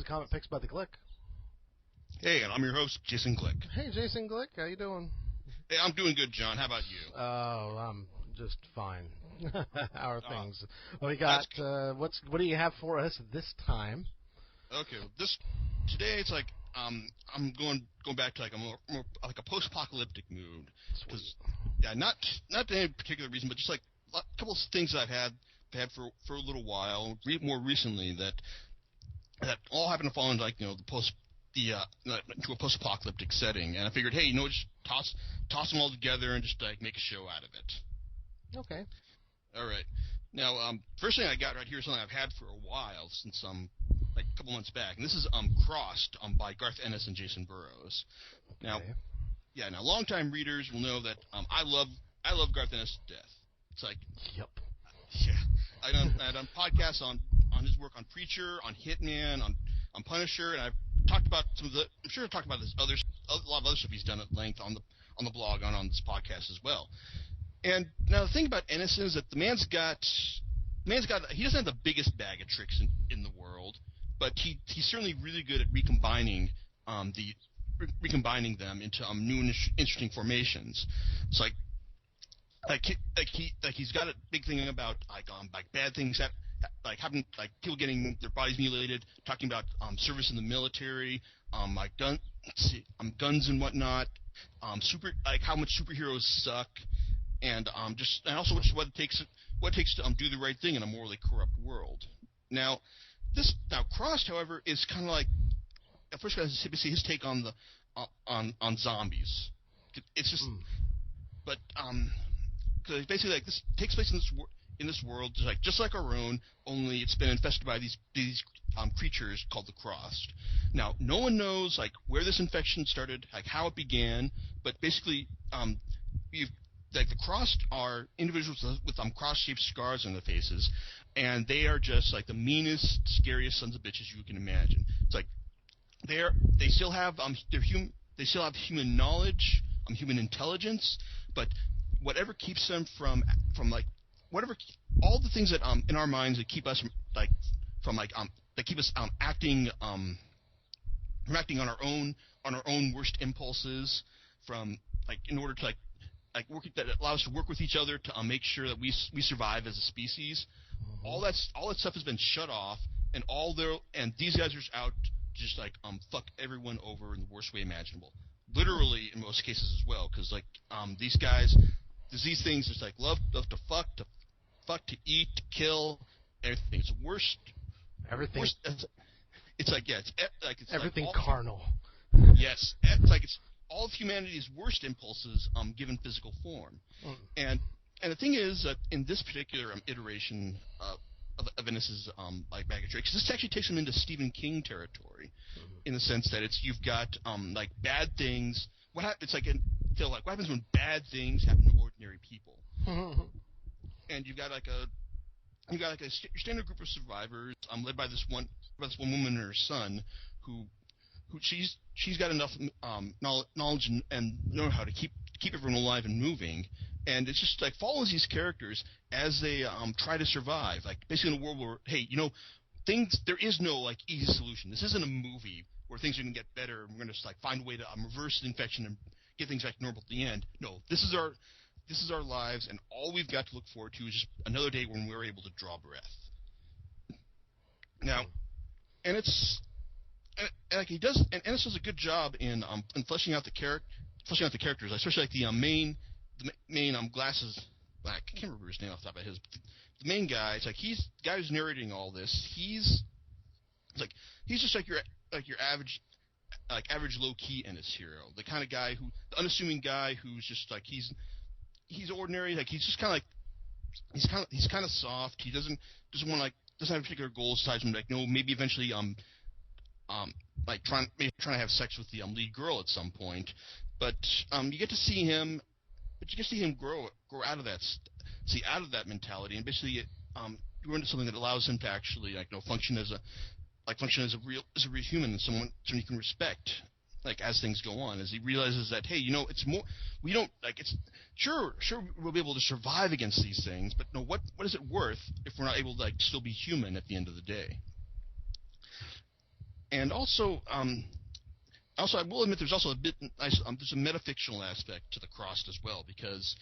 Comic Picks by the Glick. Hey, and I'm your host, Jason Glick. Hey, Jason Glick, how you doing? Hey, I'm doing good, John. How about you? Oh, I'm just fine. How are things? Well, we got what do you have for us this time? Okay, today it's like I'm going back to like a more like a post-apocalyptic mood. Because not any particular reason, but just like a couple of things that I've had for a little while, more recently that all happen to fall into like into a post-apocalyptic setting, and I figured, hey, just toss them all together and just like make a show out of it. Okay. All right. Now, first thing I got right here is something I've had for a while, since like a couple months back, and this is Crossed by Garth Ennis and Jason Burrows. Now, okay. Now longtime readers will know that I love Garth Ennis to death. It's like, yep. Yeah, I've done podcasts on his work on Preacher, on Hitman, on Punisher, and I've talked about I'm sure I've talked about a lot of other stuff he's done at length on the blog and on this podcast as well. And now the thing about Ennis is that the man's got he doesn't have the biggest bag of tricks in the world, but he's certainly really good at recombining them into new and interesting formations. It's he's got a big thing about like bad things that like happen, like people getting their bodies mutilated, talking about service in the military, guns and whatnot, how much superheroes suck, and also what it takes to do the right thing in a morally corrupt world. Now Crossed, however, is kind of like at first glance his take on zombies. It's just, but because basically like this takes place in this world just like our own, only it's been infested by these creatures called the Crossed. Now no one knows like where this infection started, like how it began, but basically the Crossed are individuals with cross-shaped scars on their faces, and they are just like the meanest, scariest sons of bitches you can imagine. It's like they still have human knowledge, human intelligence, but whatever keeps them from all the things that in our minds that keep us that keep us acting on our own worst impulses, from like in order to that allow us to work with each other to make sure that we survive as a species. Mm-hmm. All that stuff has been shut off, and these guys are just out to just fuck everyone over in the worst way imaginable. Literally in most cases as well, because these guys, these things just love to fuck, to eat, to kill, everything. It's the worst. Everything. It's everything carnal. Yes, it's all of humanity's worst impulses given physical form. And the thing is that in this particular iteration of Ennis's bag of tricks, this actually takes them into Stephen King territory, in the sense that you've got bad things. What happens when bad things happen to ordinary people? And you've got your standard group of survivors, led by this one woman and her son, who she's got enough knowledge and know-how to keep everyone alive and moving, and it's just follows these characters as they try to survive, basically in a world where there is no easy solution. This isn't a movie where things are going to get better and we're going to find a way to reverse the infection and get things back to normal at the end. No, this is our lives, and all we've got to look forward to is just another day when we're able to draw breath. Now, and it's and Ennis does a good job in fleshing out the characters, especially the main glasses. I can't remember his name off the top of his. The main guy, he's the guy who's narrating all this. He's just your average low key Ennis hero, the kind of guy the unassuming guy who's just he's ordinary. He's just he's kind of soft. He doesn't have particular goals aside from maybe eventually trying to have sex with the lead girl at some point, but you get to see him grow out of that mentality, and basically grow into something that allows him to actually function as a real human, and someone you can respect as things go on, as he realizes that, hey, it's more, we don't it's sure we'll be able to survive against these things, but no, what is it worth if we're not able to still be human at the end of the day? And also, I will admit there's also there's a metafictional aspect to the Crossed as well, because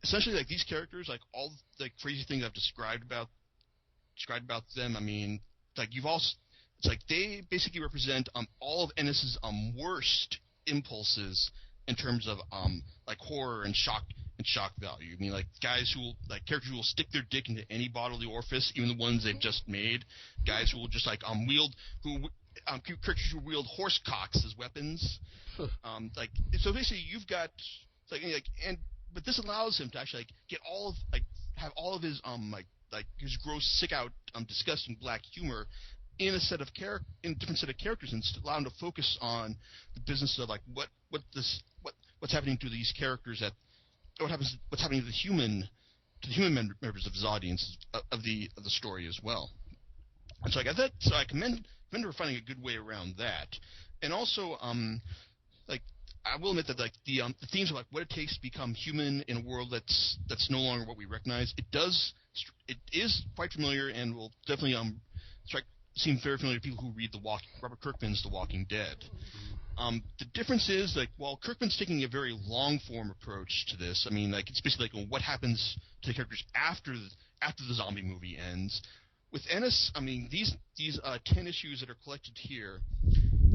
essentially, like, these characters, like, all the crazy things I've described about them, I mean, like, it's like they basically represent all of Ennis's worst impulses in terms of like horror and shock value. I mean, like, characters who will stick their dick into any bodily orifice, even the ones they've just made. Guys who will just like characters who wield horse cocks as weapons. Like, so basically, you've got but this allows him to actually have all of his his gross, sick out, disgusting black humor in a different set of characters, and allow him to focus on the business of like what's happening to these characters, what's happening to the human members of his audience of the story as well. And so I commend for finding a good way around that. And also, like, I will admit that, like, the themes of like what it takes to become human in a world that's no longer what we recognize, it is quite familiar, and will definitely seem very familiar to people who read Robert Kirkman's The Walking Dead. The difference is, like, while Kirkman's taking a very long form approach to this, I mean, like, it's basically like what happens to the characters after the zombie movie ends. With Ennis, I mean, these 10 issues that are collected here,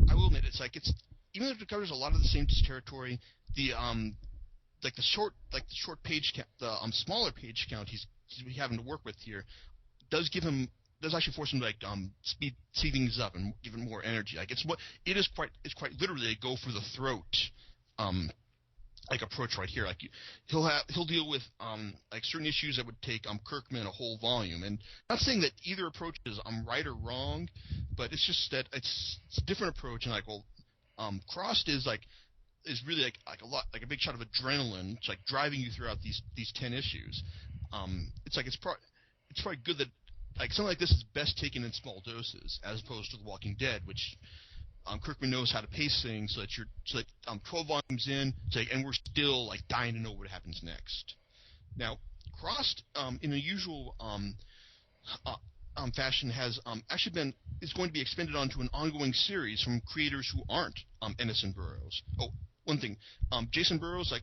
I will admit, even if it covers a lot of the same territory, the short page count, the smaller page count he's having to work with here does actually force him to speed things up and give it more energy. Like, it's quite literally a go for the throat like approach right here. Like, he'll deal with like certain issues that would take Kirkman a whole volume. And I'm not saying that either approach is right or wrong, but it's just that it's a different approach. And like, well, Crossed is really like a big shot of adrenaline. It's like driving you throughout these 10 issues. It's probably good that like something like this is best taken in small doses, as opposed to The Walking Dead, which Kirkman knows how to pace things so that 12 volumes in, and we're still like dying to know what happens next. Now, Crossed, in a usual fashion, is going to be expanded onto an ongoing series from creators who aren't Ennis and Burroughs. Oh, one thing, Jason Burroughs,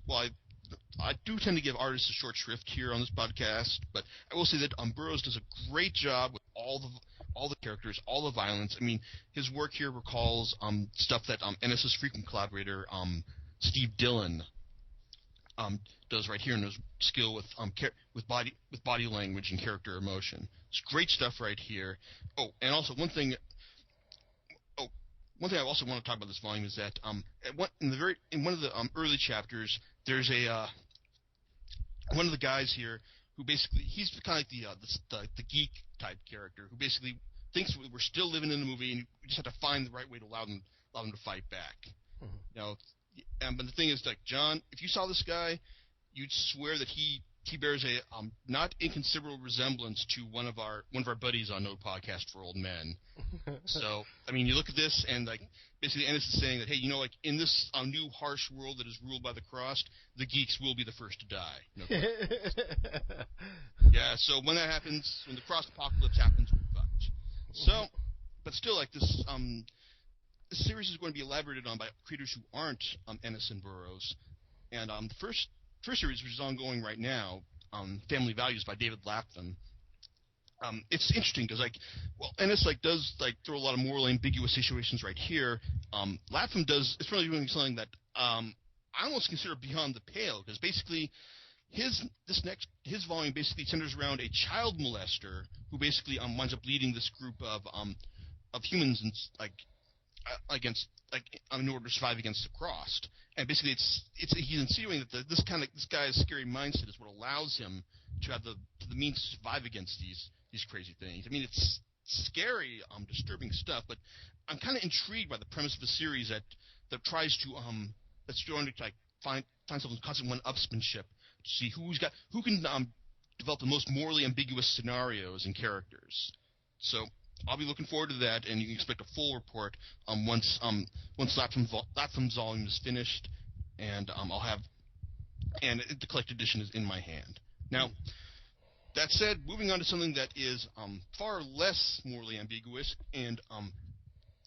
I do tend to give artists a short shrift here on this podcast, but I will say that Burroughs does a great job with all the characters, all the violence. I mean, his work here recalls stuff that Ennis's frequent collaborator Steve Dillon does right here in his skill with body language and character emotion. It's great stuff right here. Oh, and also one thing I also want to talk about this volume is that in one of the early chapters, there's one of the guys here who basically, he's kind of like the geek type character who basically thinks we're still living in the movie, and we just have to find the right way to allow them to fight back. Mm-hmm. But the thing is, like, John, if you saw this guy, you'd swear that he bears a not inconsiderable resemblance to one of our buddies on No Podcast for Old Men. So, I mean, you look at this, and like basically Ennis is saying that, hey, like, in this new harsh world that is ruled by the Crossed, the geeks will be the first to die. No. Yeah. So when that happens, when the Crossed apocalypse happens, we're fucked. So, but still, like, this series is going to be elaborated on by creators who aren't Ennis and Burroughs, and the first series, which is ongoing right now, Family Values by David Lapham. It's interesting because, Ennis does throw a lot of morally ambiguous situations right here. Lapham it's really doing something that I almost consider beyond the pale, because basically his volume basically centers around a child molester who basically winds up leading this group of humans and in order to survive against the Crossed. And basically, he's insinuating that this guy's scary mindset is what allows him to have the means to survive against these crazy things. I mean, it's scary, disturbing stuff, but I'm kind of intrigued by the premise of a series that tries to that's trying to find some constant one-upsmanship to see who can develop the most morally ambiguous scenarios and characters. So I'll be looking forward to that, and you can expect a full report once Lapham's volume is finished, and the collected edition is in my hand. Now, that said, moving on to something that is far less morally ambiguous and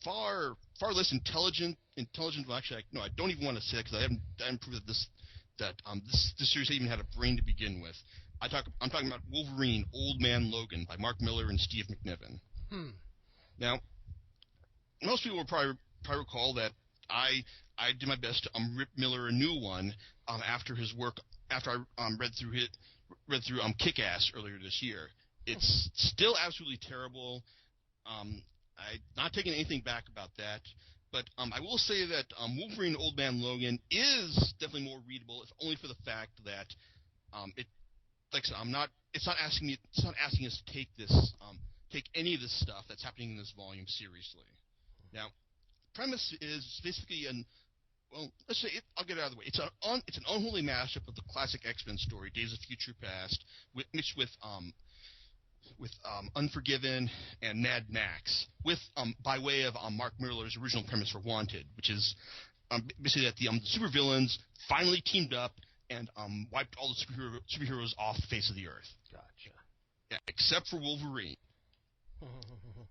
far less intelligent. Well, actually, no, I don't even want to say it because I haven't proved that this series even had a brain to begin with. I'm talking about Wolverine, Old Man Logan by Mark Millar and Steve McNiven. Now, most people will probably recall that I did my best to rip Miller a new one after his work after I read through Kick-Ass earlier this year. It's still absolutely terrible. I'm not taking anything back about that, but I will say that Wolverine Old Man Logan is definitely more readable, if only for the fact that like I said, it's not asking us to take any of this stuff that's happening in this volume seriously. Now, the premise is basically let's say I'll get it out of the way. It's an unholy mashup of the classic X-Men story, Days of Future Past, mixed with Unforgiven and Mad Max, by way of Mark Millar's original premise for Wanted, which is basically that the supervillains finally teamed up and wiped all the superheroes off the face of the earth. Gotcha. Yeah, except for Wolverine.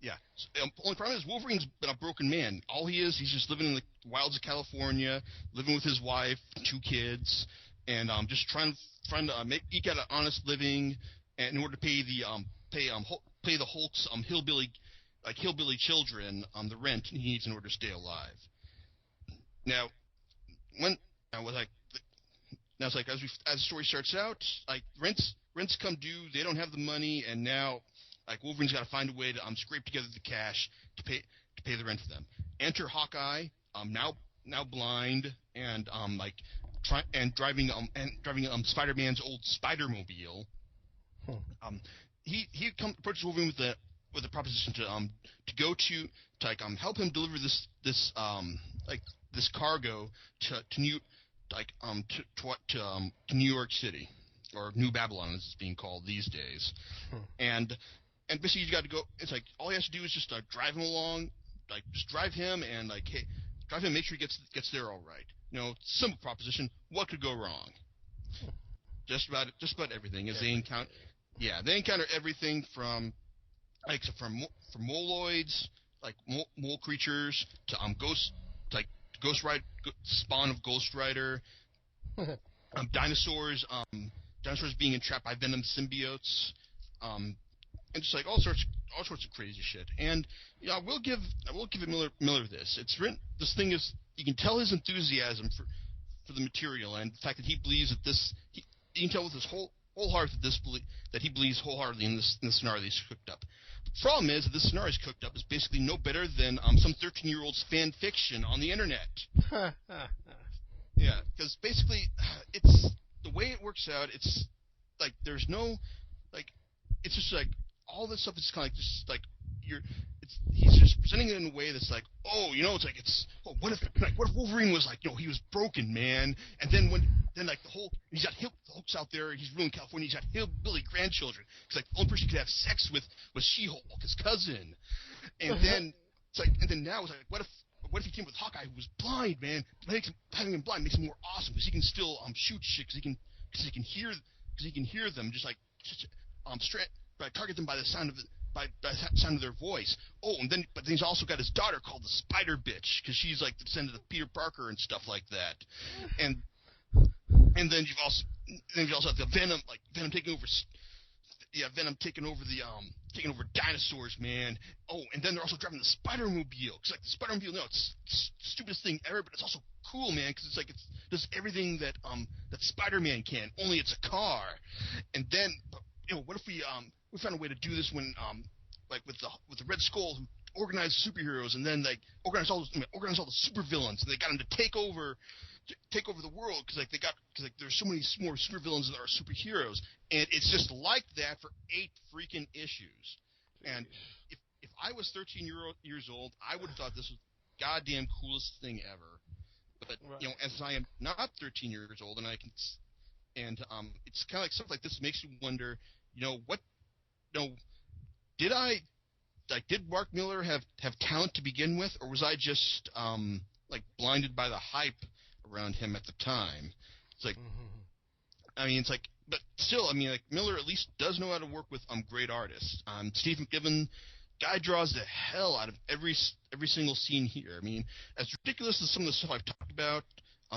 Yeah. So, only problem is Wolverine's been a broken man. All he is, he's just living in the wilds of California, living with his wife, 2 kids, and just trying to eke out an honest living, and in order to pay the Hulk's hillbilly children the rent he needs in order to stay alive. Now, it's like as the story starts out, like rents come due, they don't have the money, and now like Wolverine's got to find a way to scrape together the cash to pay the rent for them. Enter Hawkeye, now blind and driving Spider-Man's old Spider-Mobile. He approaches Wolverine with a proposition to go to help him deliver this cargo to New York City, or New Babylon as it's being called these days. And basically you got to go. It's like all he has to do is just drive him along, just drive him and drive him, make sure he gets there all right. Simple proposition. What could go wrong? Just about everything. As they encounter everything from moloids, like mole creatures, to Ghost Rider, spawn of Ghost Rider, dinosaurs being entrapped by venom symbiotes, and just like all sorts of crazy shit. And I will give Miller this. It's written. This thing is, you can tell his enthusiasm for the material, and the fact that he believes that you can tell with his whole heart that he believes wholeheartedly in this scenario that he's cooked up. The problem is that this scenario he's cooked up is basically no better than some 13-year-old's fan fiction on the internet. Yeah, because basically it's the way it works out. It's like there's no it's just like all this stuff is kind of like just like he's just presenting it in a way that's like, what if Wolverine was like, he was broken, man, and then he's got Hulk's out there, he's ruling California, he's got hillbilly grandchildren, because like the only person he could have sex with was She-Hulk, his cousin, and then now it's like, what if he came with Hawkeye, who was blind, man? Having him blind makes him more awesome because he can still shoot shit, because he can hear them, just like target them by the sound of their voice. Oh, but then he's also got his daughter called the Spider Bitch, because she's like the descendant of Peter Parker and stuff like that. And then you've also have the Venom taking over. Yeah, Venom taking over dinosaurs, man. Oh, and then they're also driving the Spider-Mobile, because like the Spider-Mobile, it's the stupidest thing ever, but it's also cool, man, because it's like it does everything that Spider-Man can, only it's a car. And then, what if we found a way to do this when with the Red Skull, who organized superheroes, and then organized all the supervillains, and they got them to take over the world, because there's so many more supervillains that are superheroes, and it's just like that for 8 freaking issues. And if I was 13 years old, I would have thought this was the goddamn coolest thing ever. But Right. As I am not 13 years old, and it's kind of like stuff like this makes you wonder, did Mark Millar have talent to begin with, or was I just blinded by the hype around him at the time? It's like, but still, Miller at least does know how to work with great artists. Steve McNiven guy draws the hell out of every single scene here. I mean, as ridiculous as some of the stuff I've talked about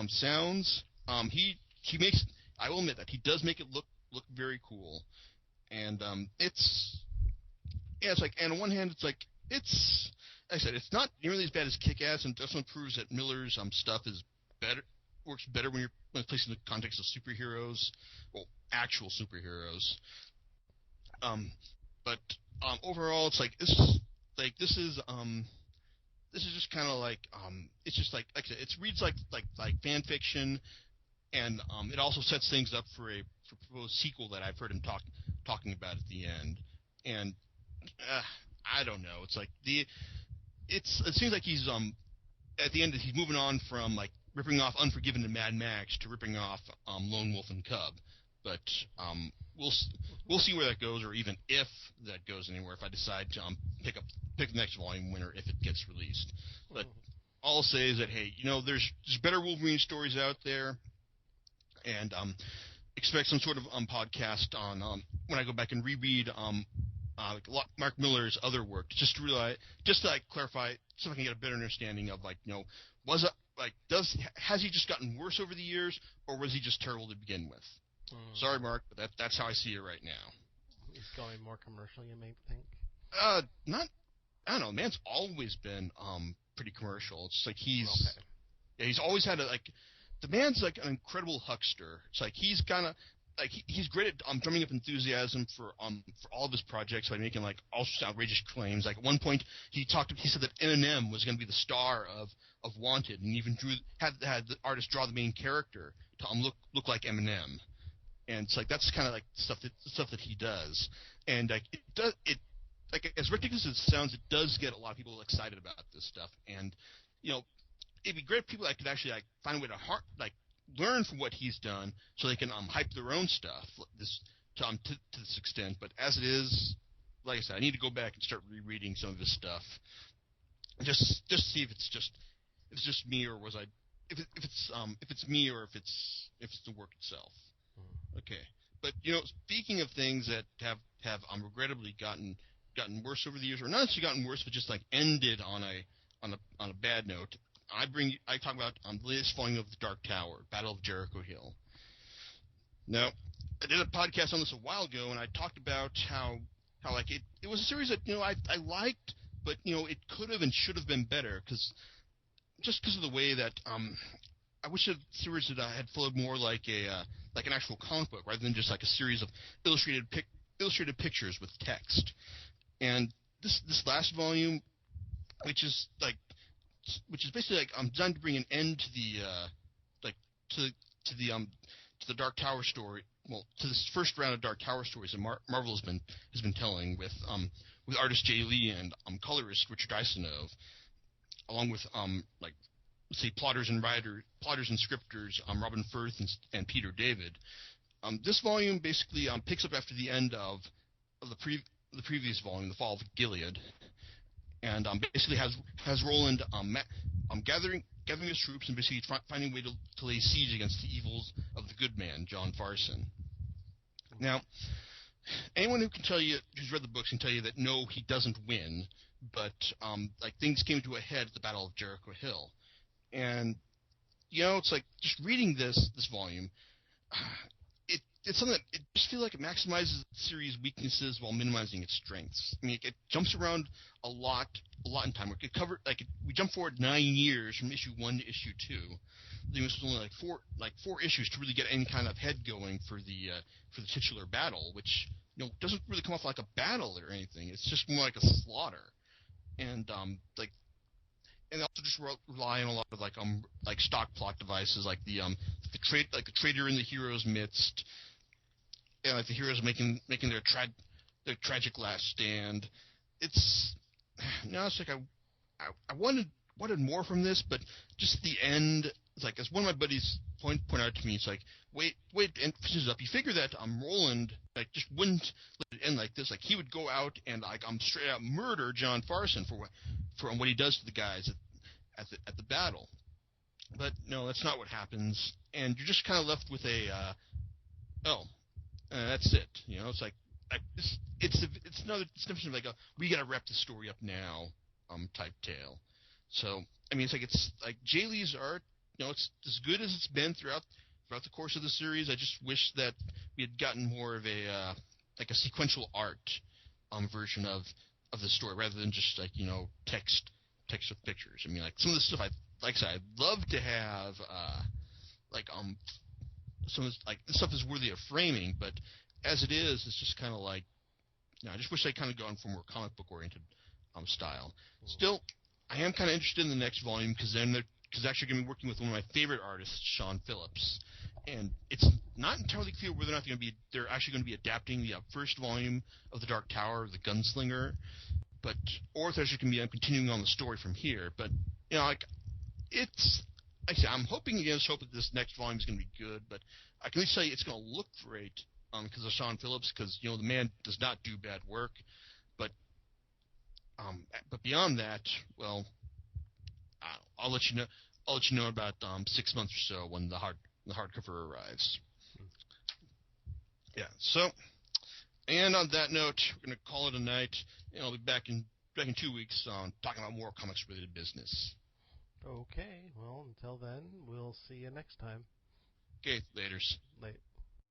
sounds, he makes. I will admit that he does make it look very cool, and it's like, and on one hand, it's like it's. Like I said, it's not nearly as bad as Kick-Ass, and definitely proves that Miller's stuff is works better when it's placed in the context of superheroes, well, actual superheroes. But overall, it's like this is just kind of like it's just like I said, it reads like fan fiction, and it also sets things up for a proposed sequel that I've heard him talking about at the end, and I don't know, it's like it seems like he's at the end he's moving on from like ripping off Unforgiven and Mad Max to ripping off Lone Wolf and Cub, but we'll see where that goes, or even if that goes anywhere. If I decide to pick the next volume winner if it gets released, but all I'll say is that hey, there's better Wolverine stories out there, and expect some sort of podcast on when I go back and reread Mark Miller's other work, just to clarify, so I can get a better understanding of was it has he just gotten worse over the years, or was he just terrible to begin with? Sorry, Mark, but that's how I see it right now. He's going more commercial, you may think. Not. I don't know. Man's always been pretty commercial. It's like he's always had the man's like an incredible huckster. It's like he's kind of like he's great at drumming up enthusiasm for all of his projects by making like all sorts of outrageous claims. Like at one point he said that Eminem was going to be the star of Wanted, and even had the artist draw the main character to look like Eminem. And it's like that's kind of like stuff that he does, and like like as ridiculous as it sounds, it does get a lot of people excited about this stuff. And it'd be great if people that could actually find a way to learn from what he's done, so they can hype their own stuff to this extent. But as it is, like I said, I need to go back and start rereading some of his stuff, just see if it's just me, or if it's me, or if it's the work itself. Okay, but speaking of things that have regrettably gotten worse over the years, or not necessarily gotten worse, but just like ended on a bad note, I talk about the latest volume of the Dark Tower, Battle of Jericho Hill. Now, I did a podcast on this a while ago, and I talked about how like it was a series that I liked, but it could have and should have been better because of the way that I wish the series had flowed more like an actual comic book rather than just like a series of illustrated pictures with text. And this last volume, which is basically designed to bring an end to the Dark Tower story. Well, to this first round of Dark Tower stories that Marvel has been telling with artist Jay Lee and colorist Richard Isanove, along with let's say plotters and scripters Robin Firth and Peter David. This volume basically picks up after the end of the previous volume, The Fall of Gilead, and basically has Roland gathering his troops and basically finding a way to lay siege against the evils of the good man, John Farson. Now, anyone who's read the books can tell you that no, he doesn't win, but things came to a head at the Battle of Jericho Hill. And it's like just reading this volume, it's something that it just feels like it maximizes the series' weaknesses while minimizing its strengths. I mean, it jumps around a lot in time. We jump forward 9 years from issue 1 to issue 2. There was only four issues to really get any kind of head going for the titular battle, which doesn't really come off like a battle or anything. It's just more like a slaughter, and and they also just rely on a lot of stock plot devices, like the traitor in the hero's midst, and like the heroes making their tragic last stand. It's like I wanted more from this, but just the end. It's like, as one of my buddies point out to me, it's like wait, and finishes up. You figure that Roland just wouldn't let it end like this. Like he would go out and straight out murder John Farson for what he does to the guys at the battle. But no, that's not what happens, and you're just kind of left with a that's it. It's like it's another definition of like a we gotta wrap the story up now type tale. So I mean it's like Jay Lee's art, it's as good as it's been throughout the course of the series. I just wish that we had gotten more of a like a sequential art version of the story rather than just like text with pictures. I mean like some of the stuff like I said I'd love to have like some of this, like this stuff is worthy of framing, but as it is, it's just kind of like I just wish I'd kind of gone for more comic book oriented style. Still, I am kind of interested in the next volume because actually going to be working with one of my favorite artists, Sean Phillips, and it's not entirely clear whether or not they're actually going to be adapting the first volume of the Dark Tower, the Gunslinger, or if they're just going to be continuing on the story from here. But like it's. Like I say, I'm hoping against hope that this next volume is going to be good, but I can at least tell you it's going to look great because of Sean Phillips, because the man does not do bad work. But beyond that, well, I'll let you know. I'll let you know about 6 months or so when the hardcover arrives. Yeah. So, and on that note, we're going to call it a night, and I'll be back in 2 weeks talking about more comics related business. Okay, well, until then, we'll see you next time. Okay, laters. Late.